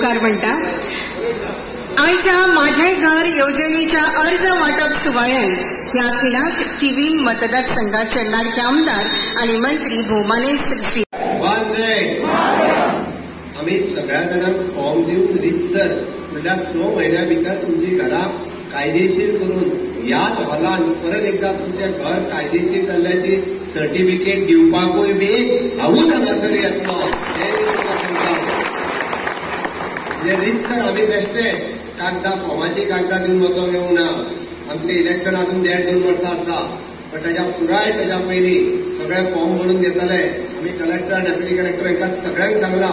उपकार म्हणटा। आयच्या माझे घर योजनेच्या अर्ज वाटप सुवाळ्यान ह्या खिणाक टीव्ही मतदारसंघाचे लाडके आमदार आणि मंत्री भोवमाने श्री आम्ही सगळ्या जणांक फॉर्म दिवन रितसर फुडल्या 6 महिन्या भितर तुमची घरां कायदेशीर करून ह्याच हॉलान परत एकदा तुमचे घर कायदेशीर जाल्ल्याची सर्टिफिकेट दिवपाकूय बी हांवूच हांगासर येतलो हे तुमकां सांगता। म्हणजे रितसर आम्ही बेश्टे कागदां फॉर्माची कागदां दिवन वचोंक येवना। आमचे इलेक्शन अजून 1.5-2 वर्सां आसा, पण ताच्या पयलीं सगळे फॉर्म भरून घेतले। आम्ही कलेक्टर डेप्युटी कलेक्टर हांकां सगळ्यांक सांगलां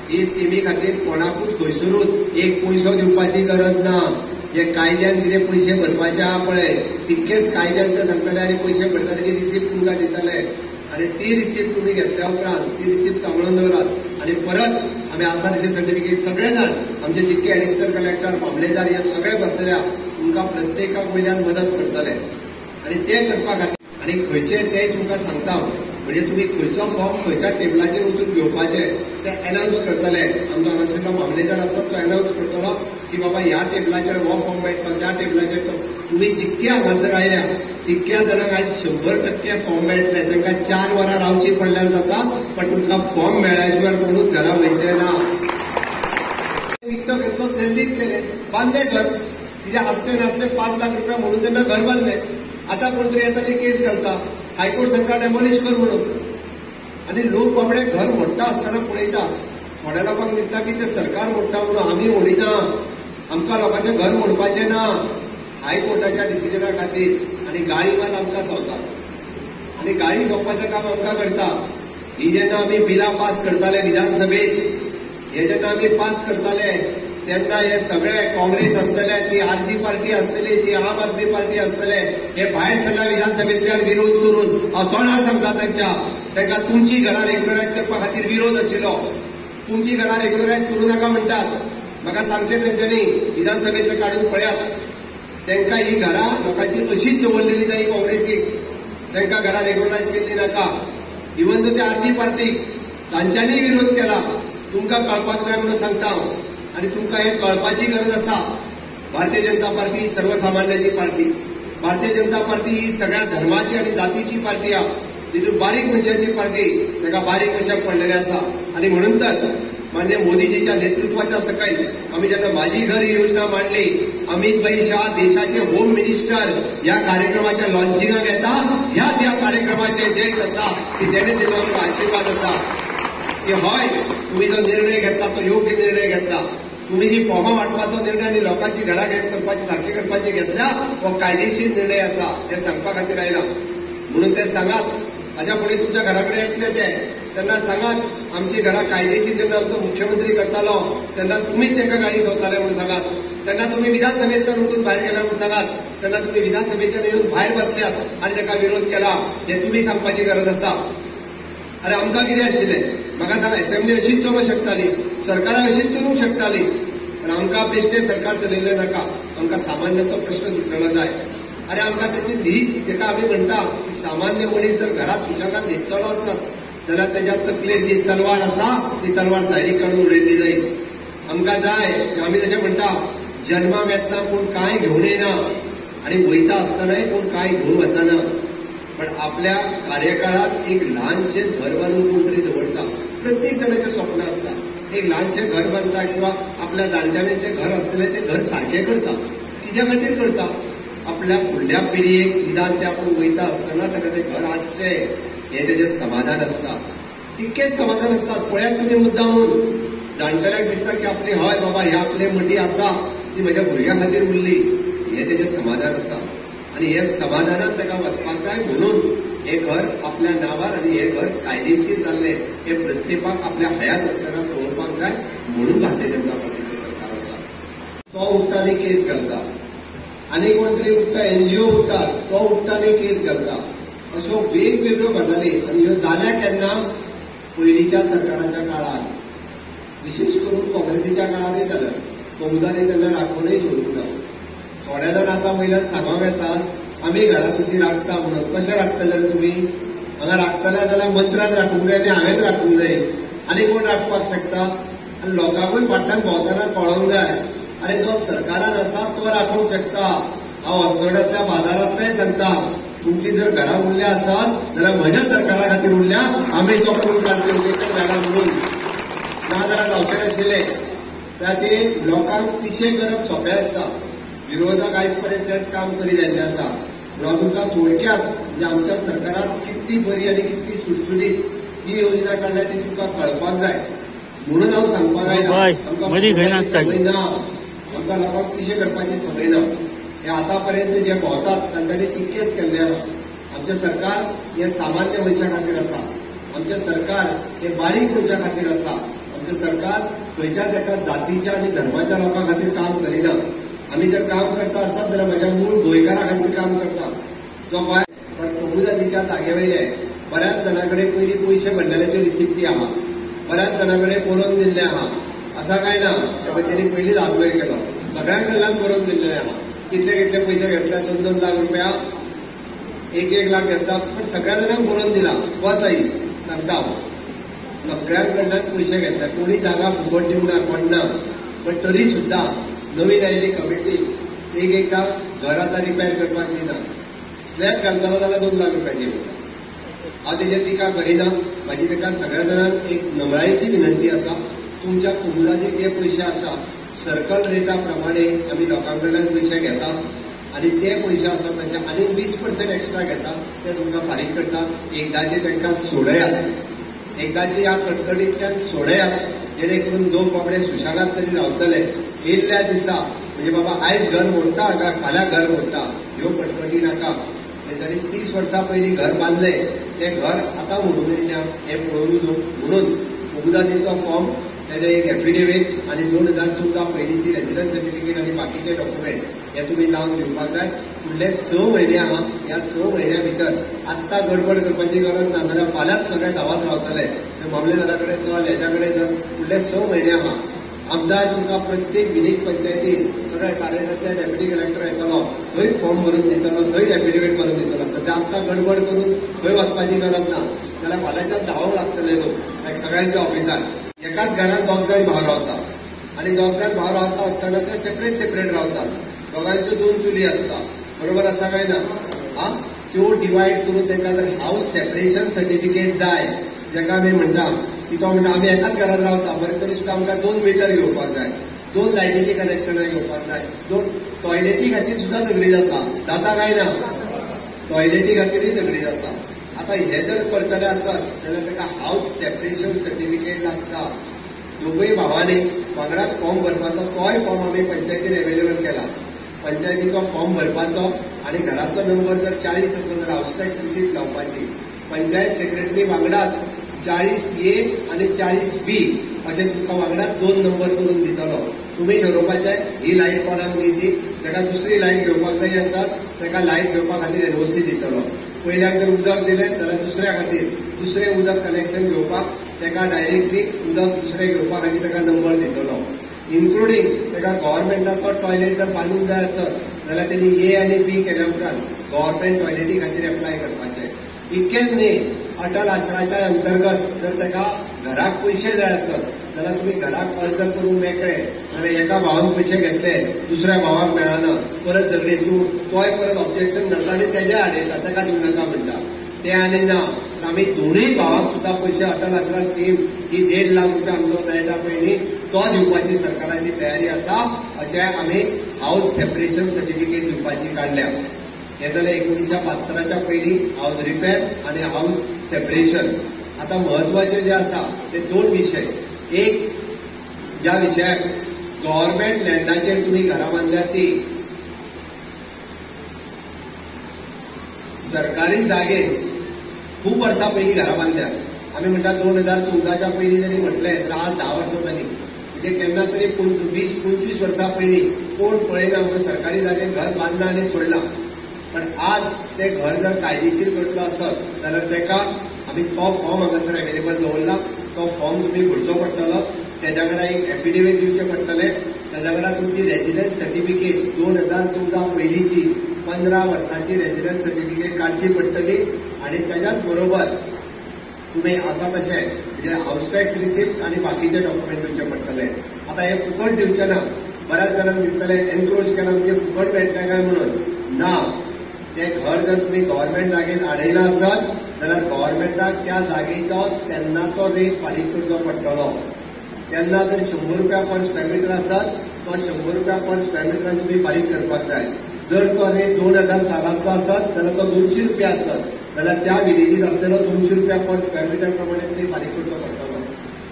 ही स्किमी खातीर कोणाकूच खंयसरूच एक पयसो दिवपाची गरज ना। जे कायद्यान कितें पयशे भरपाचे आहा पळय तितकेच कायद्यान ते सांगतले आनी पयशे भरता तेजी रिसिप्ट तुमकां दितले आनी ती रिसिप्ट तुमी घेतल्या उपरांत ती रिसिप्ट सांबाळून दवरात आनी परत आमी आसा तशें सर्टिफिकेट सगळे जाण आमचे जितके एडिशनल कलेक्टर मामलेदार हे सगळे बसलेल्या तुमकां प्रत्येकाक वयल्यान मदत करतले आनी ते करपा खातीर आनी खंयचे ते तुमकां सांगता म्हणजे तुम्ही खंयचो फॉर्म खंयच्या टेबलाचेर वचून घेवपाचे ते अनाउन्स करतले। आमचो हांगासरलो मामलेदार आसा तो अनाउन्स करतलो की बाबा ह्या टेबलाचेर हो फॉर्म मेळटलो, त्या टेबलाचेर तो। तुम्ही जितके हांगासर आयल्या तितक्या जाणांक आयज 100% फॉर्म मेळटले। तांकां 4 वरां रावची पडल्यार जाता, पण तुमकां फॉर्म मेळ्ळ्या शिवाय कोणूच घरा वयचे ना। विकतो घेतलो, सेल्लीक केले, बांदले घर, तिच्या हस्ते नातले 5 लाख रुपया म्हणून त्यांना घर बांदले। आता कोण तरी येता ते केस घालता, हायकोर्ट सांगता डेमोलिश कर म्हणून आणि लोक बाबडे घर मोडटा आसतना पळयता। थोड्या लोकांक दिसता की ते सरकार मोडटा म्हणून आमी मोडिना, आमकां लोकांचें घर मोडपाचें ना। हायकोर्टाच्या डिसिजना खातीर आनी गाळी मात आमकां सोंपता आनी गाळी सोंपपाचें काम आमकां करता। ही जेन्ना आमी बिलां पास करताले विधानसभेत, हे जेन्ना आमी पास करताले तेन्ना हे सगळे काँग्रेस आसतले, ती आरजी पार्टी आसतली, ती आम आदमी पार्टी आसतले, हे भायर सरल्या विधानसभेंतल्यान विरोध करून हांव तोंडार सांगता तांकां तुमची घरां रेग्युलरायज करपा खातीर विरोध आशिल्लो, तुमची घरां रेग्युलरायज करूं नाका म्हणटात। म्हाका सांगचे तेंच्यांनी विधानसभेंतले काडून पळयात, तांकां ही घरां लोकांची अशीच दवरलेली जाय काँग्रेसीक, तांकां घरां रेग्युलरायज केल्ली नाका। इवन तो ते आरजी पार्टीक तांच्यांनी विरोध केला, तुमकां कळपाक जाय म्हणून सांगता हांव। आणि तुमकां हे कळपाची गरज आसा, भारतीय जनता पार्टी ही सर्वसामान्यांची पार्टी, भारतीय जनता पार्टी ही सगळ्या धर्माची आणि जातीची पार्टी आहा, तितून बारीक मनशांची पार्टी, ताका बारीक मनशाक पडलेले आसा। आणि म्हणून तर माननीय मोदीजीच्या नेतृत्वाच्या सकयल आम्ही जेन्ना माझी घर ही योजना मांडली, अमित भाई शाह देशाचे होम मिनिस्टर या कार्यक्रमाच्या लॉन्चिंगाक येता, ह्याच ह्या कार्यक्रमाचे जैत आसा की तेणे दिलो आमकां आशिर्वाद आसा की हय तुम्ही जो निर्णय घेतला तो योग्य निर्णय घेतला। तुम्ही जी फॉर्मां वाटपाचो निर्णय आनी लोकांची घरां करपाची सारखे करपाचे घेतल्या हो कायदेशीर निर्णय आसा हे सांगपा खातीर आयला। म्हणून ते सांगात, हाच्या फुडें तुमच्या घरा कडेन येतले ते तेन्ना सांगात आमची घरां कायदेशीर जेन्ना आमचो मुख्यमंत्री करतालो तेन्ना तुमीच तांकां गाडी घेवताले म्हणून सांगात, तेन्ना तुम्ही विधानसभेंतल्यान उठून भायर गेला म्हणून सांगात, तेन्ना तुम्ही विधानसभेच्यान येवन भायर बसल्यात आनी ताका विरोध केला हे तुम्ही सांगपाची गरज आसा। अरे आमकां कितें आशिल्लें, म्हाका सांग असेंब्ली अशीच चलूंक शकताली, सरकारां अशीच चलूंक शकताली, पण आमकां बेश्टे सरकार चलयल्लें नाका, आमकां सामान्याचो प्रश्न सुटलेलो जाय। अरे आमकां तेची न्हीद जेका आमी म्हणटा की सामान्य मनीस जर घरात सुशेगाद न्हिदतलो आसत जाल्यार तेज्या तकलेर जी तलवार आसा ती तलवार सायडीक काडून उडयल्ली जायी। आमकां जाय आमी तशें म्हणटा जल्माक येतना कोण कांय घेवन येना आनी वयता आसतनाय कोण कांय घेवन वचना, पण आपल्या कार्यकाळात एक ल्हानशें घर बांदून कोण तरी दवरता। प्रत्येक जणांचें स्वप्न आसता एक ल्हानशें घर बांदता किंवा आपल्या जाणट्याचें जें घर आसतलें तें घर सारकें करता। कित्या खातीर करता, आपल्या फुडल्या पिढयेक निदान ते आपूण वयता आसतना ताका तें घर आसचें हें तेजें समाधान आसता। तितकेंच समाधान आसता। पळयात तुमी मुद्दामून जाणटेल्याक दिसता की आपली हय बाबा ह्या आपले मटी आसा ती म्हज्या भुरग्या खातीर उरली, हें तेजें समाधान आसा आनी हे समाधानान ताका वचपाक जाय म्हणून हे घर आपल्या नांवार आनी हे घर कायदेशीर जाल्लें हे प्रत्येकाक आपल्या हयात आसतना पळोवपाक जाय म्हणून भारतीय जनता पार्टीचें सरकार आसा। तो उठता आनी केस घालता, आनी कोण तरी उठता एनजीओ उठतात तो उठता आनी केस घालता, अश्यो वेगवेगळ्यो गजाली आनी ह्यो जाल्या केन्ना पयलींच्या सरकाराच्या काळार, विशेष करून काँग्रेसीच्या काळारूय जाल्यार कोंगदानी तेन्ना राखूनय दवरूंक ना। थोड्या जाण आतां वयल्यान सांगूंक येतात आमी घरां तुमची राखता म्हणून, कशें राखता जाल्यार तुमी हांगा राखतले जाल्यार मंत्रान राखूंक जाय आनी हांवेंच राखूंक जाय, आनी कोण राखपाक शकता? आनी लोकांकूय फाटल्यान भोंवतना कळोंक जाय अरे जो सरकारान आसा तो राखूंक शकता. हांव होसगड्यांतल्या बाजारांतलेंय सांगता, तुमची जर घरां उरल्या आसात जाल्यार म्हज्या सरकारा खातीर उरल्या, आमी तो पूल काडचे उदयचें मेला म्हणून. नाजाल्यार जावचें नाशिल्लें. खातीर लोकांक पिशे करप सोंपें आसता. विरोधक आयज पर्यंत तेंच काम करीत आयिल्ले आसा. म्हणून तुमकां थोडक्यात म्हणजे आमच्या सरकारान कितली बरी आनी कितली सुटसुटीत ही योजना काडल्या ती तुमकां कळपाक जाय. म्हणून हांव सांगपाक आयला आमकां संवय ना, आमकां लोकांक पिशे करपाची संवय ना. हे आतां पर्यंत जे भोंवतात तांच्यांनी तितकेच केल्लें आसा. आमचें सरकार हे सामान्य मनशा खातीर आसा. आमचें सरकार हे बारीक मनशा खातीर आसा. आमचें सरकार खंयच्याच एका जातीच्या आनी धर्माच्या लोकां खातीर काम करिना. आमी जर काम करता आसत जाल्यार म्हज्या मूळ गोंयकारा खातीर काम करता. जो गोंय पण प्रभुदादीच्या जागेवयले बऱ्याच जाणां कडेन पयलीं पयशे भरलेल्याच्यो रिसिप्टी आहा, बऱ्याच जाणां कडेन बरोवन दिल्ले आहा. असा काय ना तेणी पयलींच हात वयर केलो. सगळ्यां कडल्यान बरोवन दिल्लें आहा. कितले कितले पयशे घेतले, 2-2 लाख रुपया, 1-1 लाख घेतला, पण सगळ्या जाणांक बरोवन दिला. वच आई सांगता सगळ्यांकडल्यान पयशे घेतले. कोणी जागा फुकट दिवंक ना, कोण ना. पण तरी सुद्धा नवीन आयिल्ली कमिटी एकदा घर आतां रिपेर करपाक दिना. स्लॅब घालतलो जाल्यार 2 लाख रुपया दी म्हणटा. हांव तेजेर टिका करिना. म्हाजी ताका सगळ्या जाणांक एक नमळायेची विनंती आसा, तुमच्या कुमुलादीक जे पयशे आसा सर्कल रेटा प्रमाणे आमी लोकां कडल्यान पयशे घेता आनी ते पयशे आसा तशे आनी 20% एक्स्ट्रा घेता ते तुमकां फारीक करता. एकदांचे तांकां सोडयात, एकदांची ह्या कटकटींतल्यान सोडयात, जेणे करून दोन बाबडे सुशागाद तरी रावतले. येयल्ल्या दिसा म्हणजे बाबा आयज घर मोडटा काय फाल्यां घर मोडटा ह्यो कटकटी नाका. तांच्यांनी 30 वर्सां पयलीं घर बांदलें, तें घर आतां मोडून येयल्या हें पळोवन म्हणून प्रभुदादीचो फॉर्म, तेजे एक एफिडेविट आनी 2014 पयलींची रेजिडन्स सर्टिफिकेट आनी बाकीचे डॉक्युमेंट हे तुमी लावन दिवपाक जाय. फुडले 6 म्हयने आहा. ह्या 6 म्हयन्या भितर आत्तां गडबड करपाची गरज ना, जाल्यार फाल्यांच सगळे धांवत रावतले. मामलेदारा कडेन चल, हेच्या कडेन चल. फुडले 6 म्हयने आहा. आमदार तुमकां प्रत्येक विलेज पंचायतीन सगळे कार्यकर्ते डेप्युटी कलेक्टर येतलो, थंय फॉर्म भरून दितलो, थंय एफिडेविट भरून दितलो. सद्या आत्तां गडबड करून खंय वचपाची गरज ना, जाल्यार फाल्यांच्यान धांवंक लागतले लोक सगळ्यांच्या ऑफिसार. एकाच घरात 2 जाण भाव रावतात आनी 2 जाण भाव रावता आसतना ते सेपरेट रावतात. दोगांच्यो 2 चुली आसता, बरोबर आसा काय ना. त्यो डिवायड करून तांकां जर हाऊस सेपरेशन सर्टिफिकेट जाय, जेका आमी म्हणटा की तो म्हणटा आमी एकाच घरात रावता, बरें तरी सुद्दां आमकां 2 मिटर घेवपाक जाय, 2 लायटीची कनेक्शनां घेवपाक जाय, 2 टॉयलेटी खातीर सुद्दां झगडी जाता काय ना. टॉयलेटी खातीरय झगडी जाता. आता हे जर करतले आसत जाल्यार ताका हाऊस सेपरेशन सर्टिफिकेट लागता. दोगूय भावांनी वांगडाच फॉर्म भरपाचो, तोय फॉर्म आमी पंचायतीन अवेलेबल केला. पंचायतीचो फॉर्म भरपाचो आनी घराचो नंबर जर 40 आसलो जाल्यार हाऊस टॅक्स रिसिप्ट लावपाची. पंचायत सेक्रेटरी वांगडाच 40A आनी 40B अशें तुमकां वांगडाच 2 नंबर करून दितलो. तुमी ठरोवपाचें ही लायट कोणाक दिती, ताका दुसरी लायट घेवपाक जाय आसत ताका लायट घेवपा खातीर NOC दितलो. पयल्याक जर उदक दिलें जाल्यार दुसऱ्या खातीर दुसरें उदक कनेक्शन घेवपाक ताका डायरेक्टली उदक दुसरें घेवपा खातीर ताका नंबर दितलो. इन्क्लुडींग ताका गव्हर्मेंटाचो टॉयलेट जर बांदूंक जाय आसत जाल्यार तेणी A आनी B केल्या उपरांत गव्हर्मेंट टॉयलेटी खातीर एप्लाय करपाचें. इतकेंच न्ही, अटल आश्रमाच्या अंतर्गत जर ताका घराक पयशे जाय आसत जाल्यार तुमी घराक अर्ज करूंक मेकळे. जाल्यार एका भावान पयशे घेतले, दुसऱ्या भावाक मेळना, परत झगडी, तोय परत ऑब्जेक्शन घालता आनी तेजे आडयता, ताका दिवं नाका म्हणटा. ते आनी ना, आमी दोनूय भावाक सुद्दां पयशे अटल आश्रम स्कीम ही 1.5 लाख रुपया आमचो मेळटा पयलीं तो दिवपाची सरकाराची तयारी आसा. अशें आमी हाऊस सेपरेशन सर्टिफिकेट दिवपाची काडल्या. हे जालें 1972च्या पयलीं हाऊस रिपेर आनी हाऊस सेपरेशन. आता महत्वाचे जे आसा ते 2 विशय. एक, ज्या विशयाक गव्हर्मेंट लँडाचेर तुमी घरां बांदल्या ती सरकारी जागेर खूप वर्सां पयलीं घरां बांदल्या. आमी म्हणटा 2014च्या पयलीं जरी म्हटलें जाल्यार आज 10 वर्सां जालीं. म्हणजे केन्ना तरी 20-25 वर्सां पयलीं कोण पळयना म्हणून सरकारी जागेर घर बांदलां आनी सोडलां. पण आज ते घर जर कायदेशीर करतलो आसत जाल्यार ताका आमी तो फॉर्म हांगासर अवेलेबल दवरला. तो फॉर्म तुमी भरचो पडटलो. तेज्या वांगडा एक एफिडेविट दिवचें पडटलें. तेज्या वांगडा तुमची रेजिडन्स सर्टिफिकेट 2014 पयलींची 15 वर्सांची रेजिडन्स सर्टिफिकेट काडची पडटली. आनी तेज्याच बरोबर तुमी आसा तशें म्हणजे हाऊस टॅक्स रिसिप्ट आणि बाकीचे डॉक्युमेंट दिवचे पडटले. आता हे फुकट दिवचे ना. बऱ्याच जणांक दिसतले एनक्रोच केला म्हणजे फुकट मेळटले काय म्हणून. ना, ते घर जर तुम्ही गव्हर्नमेंट जागेत आडयला आसत जाल्यार गव्हर्नमेंटाक त्या जागेचो तेन्नाचो रेट फारीक करचो पडटलो. तेन्ना जर 100 रुपया पर स्क्वेअर मीटर आसत तो 100 रुपया पर स्क्वेअर मिटरान तुम्ही फारीक करपाक जाय. जर तो रेट 2000 सालांचो आसत जाल्यार तो 200 रुपया आसत जाल्यार त्या विलेजीत असलेलो 200 रुपया पर स्क्वेअर मीटर प्रमाणे तुम्ही फारीक करचो पडटलो.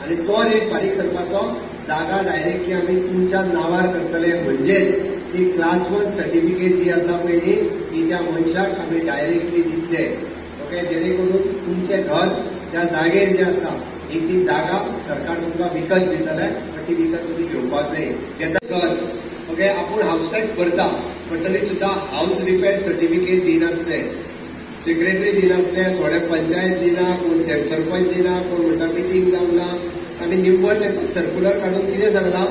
आणि तो रेट फारीक करपाचो जागा डायरेक्टली आमी तुमच्या नावार करतले. म्हणजेच ती क्लास 1 सर्टिफिकेट जी आसा पळय न्ही ती त्या मनशाक आमी डायरेक्टली दितले. ओके, जेणे करून तुमचें घर त्या जागेर जे आसा ती जागा सरकार तुमकां विकत दितले. पण ती विकत तुम्ही घेवपाक जाय. घेता घर ओके, आपूण हाऊस टॅक्स भरता पण तरी सुद्धा हाऊस रिपेअर सर्टिफिकेट दिनासले. सेक्रेटरी दिनासले, थोडे पंचायत दिना, कोण सरपंच दिना, कोण म्हणटा मिटींग जावना. आमी निव्वळ तेंका सर्क्युलर काडून कितें सांगलां,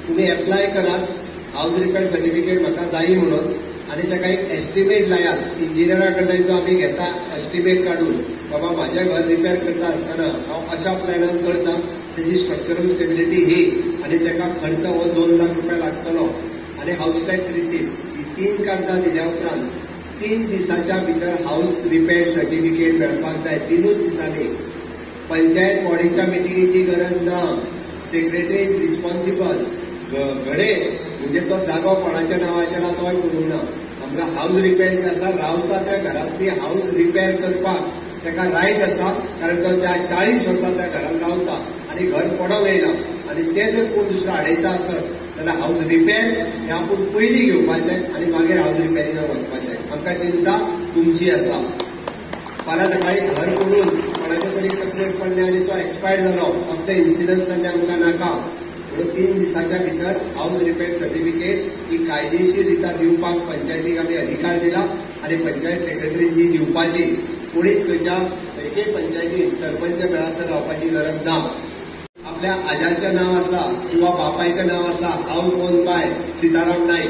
तुम्ही एप्लाय करात हाऊस रिपेअर सर्टिफिकेट म्हाका जाय म्हणून आणि ताका एक एस्टिमेट लायात. इंजिनियरा कडल्यान जो आमी घेता एस्टिमेट काढून बाबा माझे घर रिपेअर करता आसतना हांव अशा प्लॅनान करता, त्याची स्ट्रक्चरल स्टेबिलिटी ही आणि ताका खर्च हो 2 लाख रुपया लागतलो. आणि हाऊस टॅक्स रिसिप्ट ही 3 कागदां दिल्या उपरांत 3 दिसाच्या भितर हाऊस रिपेअर सर्टिफिकेट मेळपाक जाय. 3च दिसांनी. पंचायत बॉडीच्या मिटिंगेची गरज ना. Secretary is responsible. घडे म्हणजे तो जागो कोणाच्या नावाचेर ना तोय करूंक ना. आमकां हाऊस रिपेअर जे आसा रावता त्या घरांतली हाऊस रिपेअर करपाक ताका रायट आसा. कारण तो त्या 40 वर्सां त्या घरांत रावता आणि घर पडोंक येयना. आणि ते जर कोण दुसरो आडयता आसत जाल्यार हाऊस रिपेअर हे आपूण पयलीं घेवपाचें आणि मागीर हाऊस रिपेअरिंगाक वचपाचें. आमकां चिंता तुमची आसा. फाल्यां सकाळी घर पडून कोणाचे तरी तकलेर पडले आणि तो एक्सपायर जालो असले इन्सिडंट्स जाल्ले आमकां नाका. म्हणून 3 दिसाच्या भितर हाऊस रिपेअर सर्टिफिकेट ही कायदेशीर रित्या दिवपाक पंचायतीक आमी अधिकार दिला. आणि पंचायत सेक्रेटरीन ती दिवपाची. कोणीच खंयच्या एके पंचायतीत सरपंच मेळासर रावपाची गरज ना. आपल्या आजाचें नाव आसा किंवा बापायचें नाव आसा house own by Sitaram Naik,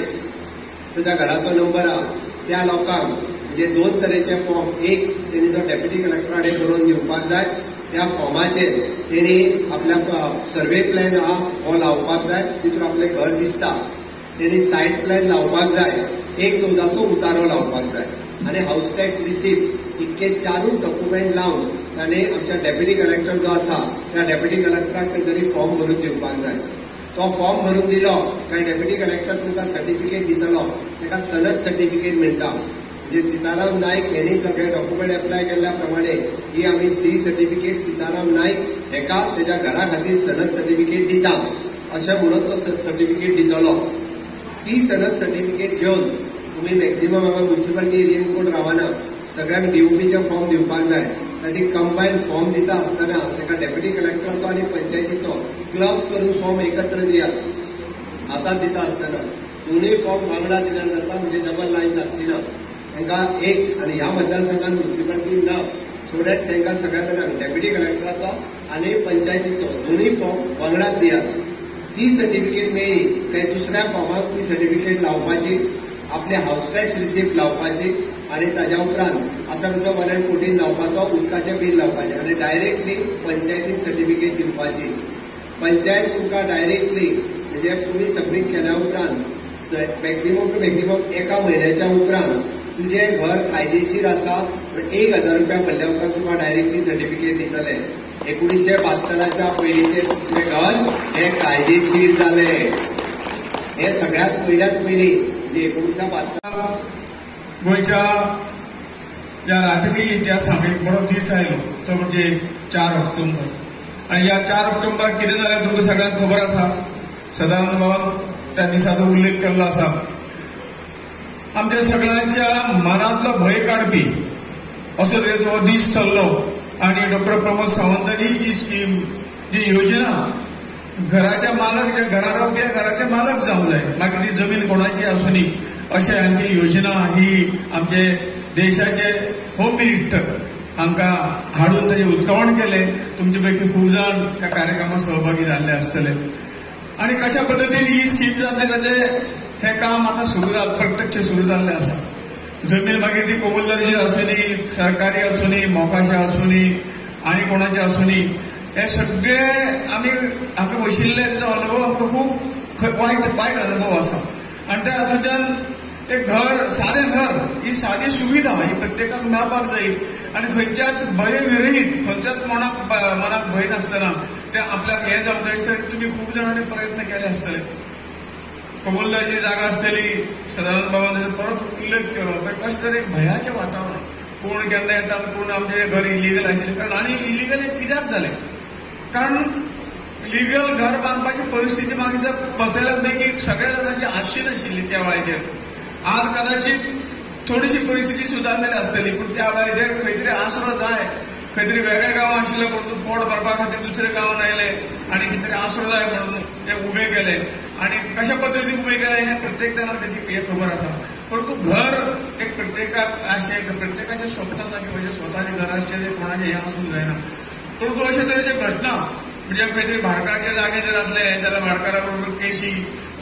ताच्या घराचो नंबर आहा. त्या लोकांक म्हणजे 2 तरेचे फॉर्म. एक तेणी जो डेप्युटी कलेक्टराडे बरोवन दिवपाक जाय. त्या फॉर्माचेर तेणी आपल्या सर्वे प्लॅन आहा हो लावपाक जाय. तितून आपलें घर दिसता. तेणी सायट प्लॅन लावपाक जाय. 1/14चो उतारो लावपाक जाय. आणि हाऊस टॅक्स रिसिप्ट इतके 4 डॉक्युमेंट लावन ताणे आमच्या डेप्युटी कलेक्टर जो आसा त्या डेप्युटी कलेक्टराक तरी फॉर्म भरून दिवपाक जाय. तो फॉर्म भरून दिलो काय डेप्युटी कलेक्टर तुमकां सर्टिफिकेट दितलो. ताका सनद सर्टिफिकेट मेळटा. म्हणजे सीताराम नाईक हेणी सगळे डॉक्युमेंट एप्लाय केल्ल्या प्रमाणे ही आमी सी सर्टिफिकेट सीताराम नाईक हेका त्याच्या घरा खातीर सनद सर्टिफिकेट दिता अशें म्हणून तो सर्टिफिकेट दितलो. ती सनद सर्टिफिकेट घेवन तुम्ही मॅक्झिमम हांगा म्युनिसिपालिटी एरियेन कोण रावना सगळ्यांक डीओपीचे फॉर्म दिवपाक जाय. ताची कंबायन फॉर्म दिता आसतना ताका डेप्युटी कलेक्टराचो आणि पंचायतीचो क्लब करून फॉर्म एकत्र दियात. हातात दिता आसतना दोनूय फॉर्म वांगडा दिल्यार जाता. म्हणजे डबल लायन लागची ना. तांकां एक आणि ह्या मतदारसंघात म्युनिसिपालिटी ना सो दॅट तांकां सगळ्या जाणांक डेप्युटी कलेक्टराचो आणि पंचायतीचो दोनूय फॉर्म वांगडाच दियात. ती सर्टिफिकेट मेळ्ळी काय दुसऱ्या फॉर्माक ती सर्टिफिकेट लावपाची, आपले हाऊस टॅक्स रिसिप्ट लावपाची आणि ताच्या उपरांत असा कसो 114 लावपाचो, उदकाचें बील लावपाचें आणि डायरेक्टली पंचायतीक सर्टिफिकेट दिवपाची. पंचायत तुमकां डायरेक्टली म्हणजे तुम्ही सबमीट केल्या उपरांत मॅक्झिमम टू मॅक्झिमम 1 म्हयन्याच्या उपरांत तुझें घर कायदेशीर आसा 1000 रुपया भरल्या उपरांत तुका डायरेक्टली सर्टिफिकेट दितले. 1972च्या पयलींचें तुमचें घर हे कायदेशीर जालें. हे सगळ्यात पयल्यात पयलीं म्हणजे 1972 गोयच्या या राजकीय इतिहासात एक बरो दीस आयलो तो म्हणजे 4 ऑक्टोबर. आणि या 4 ऑक्टोबर कितें जालें तुमकां सगळ्यांक खबर आसा. सदानंद बाबान त्या दिसाचो उल्लेख केल्लो आसा. आमच्या सगळ्यांच्या मनातलो भंय काडपी असो तेजो दीस चल्लो. आणि डॉक्टर प्रमोद सावंतांनी जी स्कीम जी योजना घराच्या मालक जे घरा रावपी घराचे मालक जावंक जाय मागीर ती जमीन कोणाची आसुनी अशें हांची योजना ही आमचे देशाचे होम मिनिस्टर हांकां हाडून ताचें उक्तावण केलें. तुमचे पैकी खूब जाण त्या कार्यक्रमात सहभागी जाल्ले आसतले. आणि कशा पद्दतीन ही स्कीम जातली ताचें हें काम आतां सुरू प्रत्यक्ष सुरू जाल्लें आसा. जमीन मागीर ती कबूलदारीची आसुनी, सरकारी आसुनी, मोकाशी आसुनी आणि कोणाची आसुनी हे सगळे आम्ही बशिल्ले अनुभव आमकां खूब वायट अनुभव आसा आनी त्या हातूंतल्यान एक घर सादें घर ही सादी सुविधा ही प्रत्येकाक मेळपाक जाय आनी खंयच्याच भय विरहीत खंयच्याच मनाक भंय नासतना ते आपल्याक हें जावंक जाय दिसता तुमी खूब जाणांनी प्रयत्न केले आसतले कबुलदाची जागा आसतली सदानंद बाबान परत उल्लेख केलो कशें तरी एक भयाचें वातावरण कोण केन्ना येता कोण आमचें घर इलिगल आशिल्लें कारण आनी इलिगल हें कित्याक जालें कारण लिगल घर बांदपाची परिस्थिती म्हाका दिसता पसयल्या पैकी सगळ्या जाणांची आसची नाशिल्ली त्या वेळाचेर आज कदाचित थोडीशी परिस्थिती सुदारलेली आसतली पूण त्या वेळाचेर खंय तरी आसरो जाय खंय तरी वेगळ्या गांवां आशिल्ले परतून पोट भरपा खातीर दुसऱ्या गांवांत आयले आनी कितें तरी आसरो जाय म्हणून ते उबे केले आनी कशा पद्दतीन उबे केले हें प्रत्येक जाणांक तेची हें खबर आसा परंतु घर एक प्रत्येकाक आशें प्रत्येकाचें स्वप्न आसा की म्हजें स्वताचें घर आसचें तें कोणाचें हें आसूंक जायना परंतु अशे तरेचे घटना म्हणजे खंय तरी भाडकाचे जागे जर आसले जाल्यार भाडकारा बरोबर केशी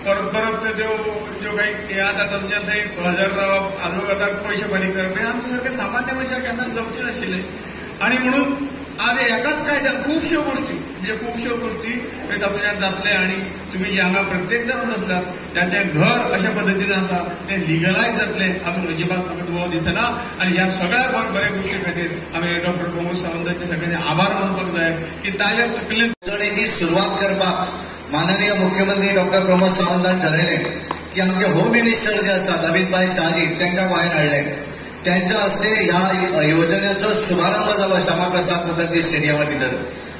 परत ज्यो काही हे आतां तुमच्या थंय हजर रावप आजोगाताक पयशे फारीक करप हें आमचे सारके सामान्य मनशाक केन्ना जमचें नाशिल्लें आनी म्हणून आज एकाच कायद्यान खुबश्यो गोश्टी म्हणजे खुबश्यो गोश्टी तातूंतल्यान जातले आनी तुमी जे हांगा प्रत्येक जावन बसलात ज्याचें घर अशा पद्दतीन आसा तें लिगलायज जातलें हातूंत अजिबात म्हाका दुबाव दिसना आनी ह्या सगळ्या बऱ्या गोश्टी खातीर आमी डॉक्टर प्रमोद सावंताचे सगळ्यांनी आभार मानपाक जाय की ताच्या तकलेची सुरवात करपाक माननीय मुख्यमंत्री डॉक्टर प्रमोद सावंतान ठरयलें की आमचे होम मिनिस्टर जे आसात अमित शाहजी तांकां गोंयांत हाडले त्यांच्या हस्ते ह्या योजनेचो शुभारंभ जालो श्यामाप्रसाद मुखर्जी स्टेडियमा भितर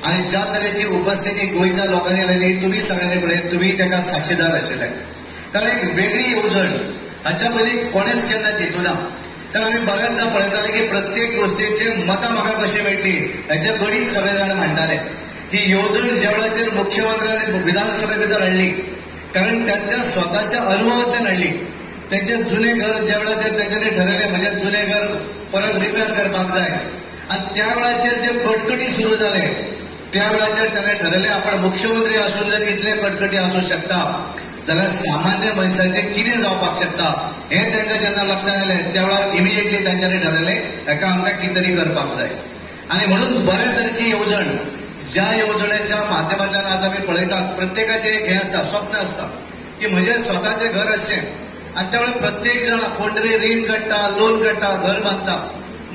आनी ज्या तरेची उपस्थिती गोंयच्या लोकांनी लायली तुमी सगळ्यांनी पळयत तुमी ताका साक्षीदार आशिल्ले कारण एक वेगळी येवजण हाच्या पयलीं कोणेच केन्ना चिंतूना कारण आमी बऱ्याचदा पळयताले की प्रत्येक गोश्टीचे मतां म्हाका कशी मेळटली हेचे गणीत सगळे जाण मांडटाले ही येवजण ज्या वेळाचेर मुख्यमंत्र्यांनी विधानसभे भितर हाडली कारण त्यांच्या स्वताच्या अनुभवांतल्यान हाडली त्यांचे जुने घर ज्या वेळाचेर त्यांच्यानी ठरयलें म्हजें जुने घर परत रिपेअर करपाक जाय आनी त्या वेळाचेर जे कटकटी सुरू जाले त्या वेळाचेर ताणें ठरयलें आपण मुख्यमंत्री आसून जर इतले कटकटी आसूं शकता जाल्यार सामान्य मनशाचें कितें जावपाक शकता हें तांकां जेन्ना लक्षांत आयलें त्या वेळार इमिजिएटली तांच्यांनी ठरयलें हेका आमकां कितें तरी करपाक जाय आनी म्हणून बऱ्या तरेची येवजण ज्या येवजणेच्या माध्यमांतल्यान आज आमी पळयतात प्रत्येकाचें एक हें आसता स्वप्न आसता की म्हजें स्वताचें घर आसचें आनी त्या वेळार प्रत्येक जाण कोण तरी रीण काडटा लोन काडटा घर बांदता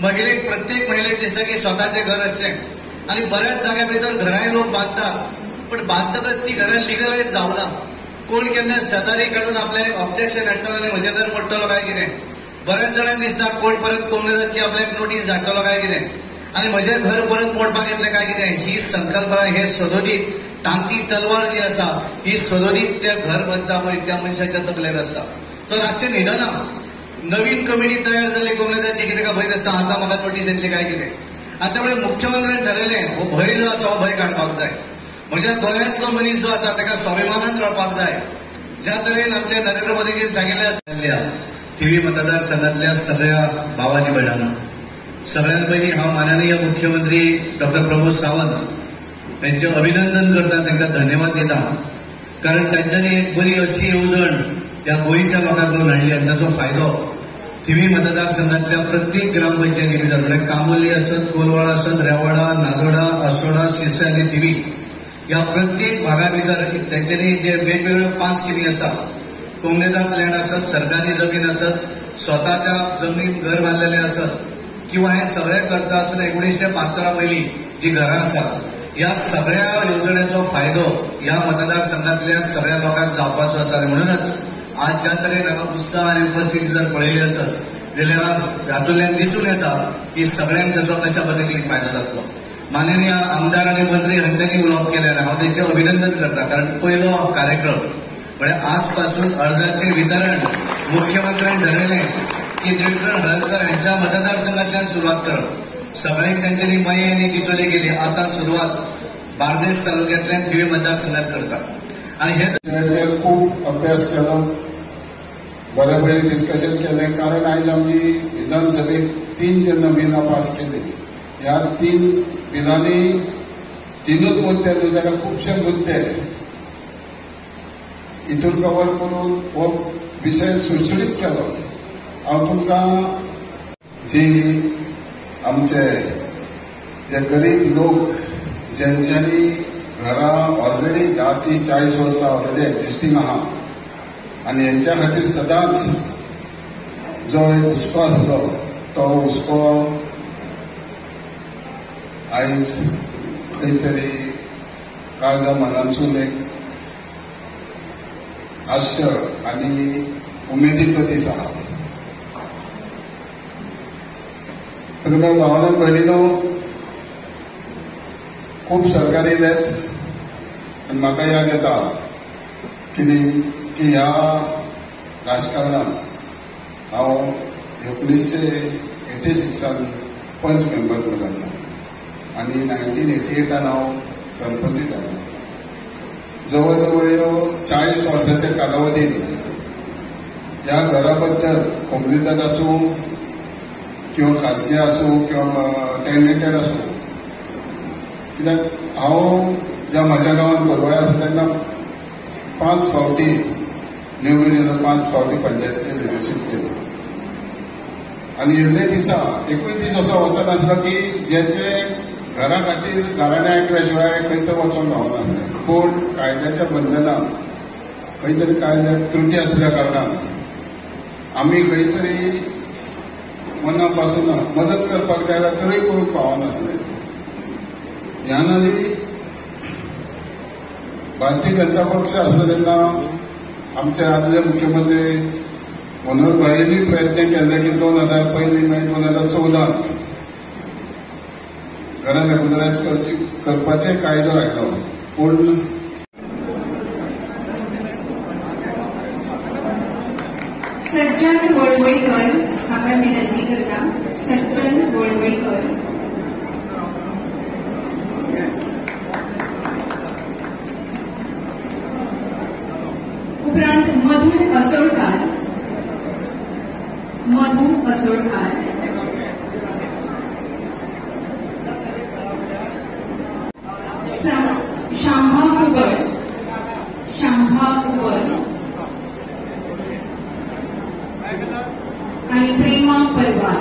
महिलेक प्रत्येक महिलेक दिसता की स्वताचें घर आसचें आनी बऱ्याच जाग्या भितर घरांय लोक बांदतात पण बांदतकच ती घरां लिगलायज जावना कोण केन्ना शेजारी काडून आपलें ऑब्जेक्शन हाडटलो आनी म्हजें घर मोडटलो काय कितें बऱ्याच जाणांक दिसता कोण परत कोंग्रेसाची आपल्याक नोटीस धाडटलो काय कितें आनी म्हजें घर परत मोडपाक येतलें काय कितें ही संकल्पना हे सदोदीत टांकी तलवार जी आसा ही सदोदीत त्या घर बांदता पळय त्या मनशाच्या तकलेर आसता तो रातचें न्हिदना नवीन कमिटी तयार जाली काँग्रेसाची कितें काय भंय आसता आतां म्हाका नोटीस येतली काय कितें आतां वेळार मुख्यमंत्र्यान ठरयलें हो भंय जो आसा हो भंय काडपाक जाय म्हज्या गोंयांतलो मनीस जो आसा ताका स्वाभिमानान रावपाक जाय ज्या तरेन आमचे नरेंद्र मोदीजीन सांगिल्लें आसा थिवी मतदारसंघातल्या सगळ्या भावांनी भयणांनो सगळ्यात पयलीं हांव माननीय मुख्यमंत्री डॉक्टर प्रमोद सावंत यांचे अभिनंदन करता तांकां धन्यवाद दिता कारण तांच्यांनी एक बरी अशी येवजण ह्या गोंयच्या लोकांक करून हाडली आनी ताचो फायदो थिवी मतदारसंघातल्या प्रत्येक ग्रामपंचायती भितर म्हणजे कामोली आसत कोलवाळा आसत रेवाडा नादोडा असोडा सिरसा आनी थिवी ह्या प्रत्येक भागा भितर तांच्यांनी जे वेगवेगळ्यो 5 स्किमी आसा कोंग्रेसांत लँड आसत सरकारी जमीन आसत स्वताच्या जमीन घर बांदलेलें आसत किंवा हे सगळे करता आसतना 1972 पयलीं जी घरां आसात ह्या सगळ्या योजनेचो फायदो ह्या मतदारसंघातल्या सगळ्या लोकांक जावपाचो आसा आनी म्हणूनच आज ज्या तरेन हांगा उत्साह आनी उपस्थिती जर पळयली आसत जाल्यार हातूंतल्यान दिसून येता की सगळ्यांक ताचो कशा पद्दतीन फायदो जातलो माननीय आमदार आनी मंत्री हांच्यांनी उलोवप केलें हांव तांचें अभिनंदन करता कारण पयलो कार्यक्रम म्हळ्यार आज पासून अर्जांचें वितरण मुख्यमंत्र्यान ठरयलें की निळकंठ हळदकर हांच्या मतदारसंघातल्यान सुरवात करप सगळ्यांक तांच्यांनी मये आनी किचोले केली आतां सुरवात बार्देस तालुक्यांतल्यान थिवी मतदारसंघात करतात आनी हे खूब अभ्यास केलो बरे बरे डिस्कशन केलें कारण आयज आमची विधानसभेक 3 जेन्ना बिलां पास केली ह्या 3 बिलांनी 3च मुद्दे न्हू जाल्यार खुबशे मुद्दे हितून कवर करून हो विशय सुटसुटीत केलो हांव तुमकां जी आमचे जे गरीब लोक ज्यांच्यानी घरां ऑलरेडी 10 ते 40 वर्सां ऑलरेडी एक्झिस्टींग आहा आनी हेंच्या खातीर सदांच जो एक हुस्को आसलो तो हुस्को आयज खंय तरी काळजा मनांसून एक हास्य आनी उमेदीचो दीस आहा. प्रिय भावांनो भयणीनो, खूब सरकारी येतात आनी म्हाका याद येता की ह्या राजकारणात हांव 1986 पंच मेंबर जाल्लो आनी 1988 हांव सरपंच जाल्लो. जवळ जवळ 40 वर्सांच्या कालावधीन ह्या घरा बद्दल कोंकणीतच आसूं किंवा खाजगी आसूं किंवा टॅलेंटेड आसूं, कित्याक हांव ज्या म्हाज्या गांवांत परवळ्या आसा तेन्ना 5 फावटी निवडून येयलो, 5 फावटी पंचायतीचें लिडरशीप केलो. आनी इतले दिसा एकूय दीस असो वचनासलो की जेचे घरा खातीर घराण्या ऐकल्या शिवाय खंय तर वचोंक गावनासलें. पूण कायद्याच्या बंधनान खंय तरी कायद्याक त्रुटी आसल्या कारणान आमी खंय तरी मना पासून मदत करपाक जाय तरी करूंक पावनासले. ह्या नदी भारतीय जनता पक्ष आसलो तेन्ना आमचे आदले मुख्यमंत्री मनोहर भाईंनी प्रयत्न केले की 2000 पयलीं मागीर 2014 घरां रेग्युलरायज करपाचे कायदो हाडलो. पूण सज्जन वळवयकर हाका विनंती करता. सज्जन वळवयकर. उपरांत मधु असोळकार. शांभा कुबर आणि प्रेमा परवार.